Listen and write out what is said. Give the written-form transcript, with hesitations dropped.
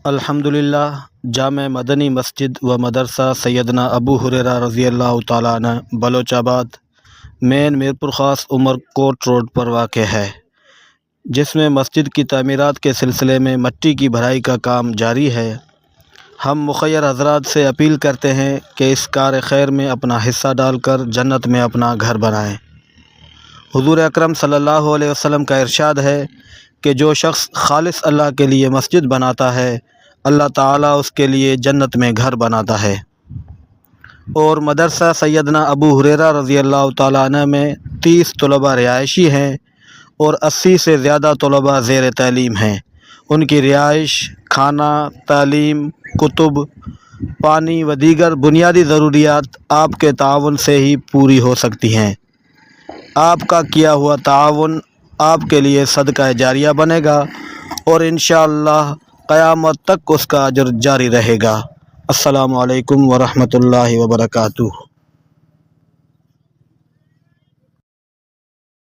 الحمدللہ جامع مدنی مسجد و مدرسہ سیدنا ابو ہریرہ رضی اللہ تعالیٰ عنہ بلوچ آباد مین میرپور خاص عمر کوٹ روڈ پر واقع ہے، جس میں مسجد کی تعمیرات کے سلسلے میں مٹی کی بھرائی کا کام جاری ہے۔ ہم مخیر حضرات سے اپیل کرتے ہیں کہ اس کار خیر میں اپنا حصہ ڈال کر جنت میں اپنا گھر بنائیں۔ حضور اکرم صلی اللہ علیہ وسلم کا ارشاد ہے کہ جو شخص خالص اللہ کے لیے مسجد بناتا ہے، اللہ تعالیٰ اس کے لیے جنت میں گھر بناتا ہے۔ اور مدرسہ سیدنا ابو ہریرہ رضی اللہ تعالیٰ عنہ میں 30 طلباء رہائشی ہیں اور 80 سے زیادہ طلباء زیر تعلیم ہیں۔ ان کی رہائش، کھانا، تعلیم، کتب، پانی و دیگر بنیادی ضروریات آپ کے تعاون سے ہی پوری ہو سکتی ہیں۔ آپ کا کیا ہوا تعاون آپ کے لیے صدقہ جاریہ بنے گا اور انشاءاللہ قیامت تک اس کا اجر جاری رہے گا۔ السلام علیکم ورحمۃ اللہ وبرکاتہ۔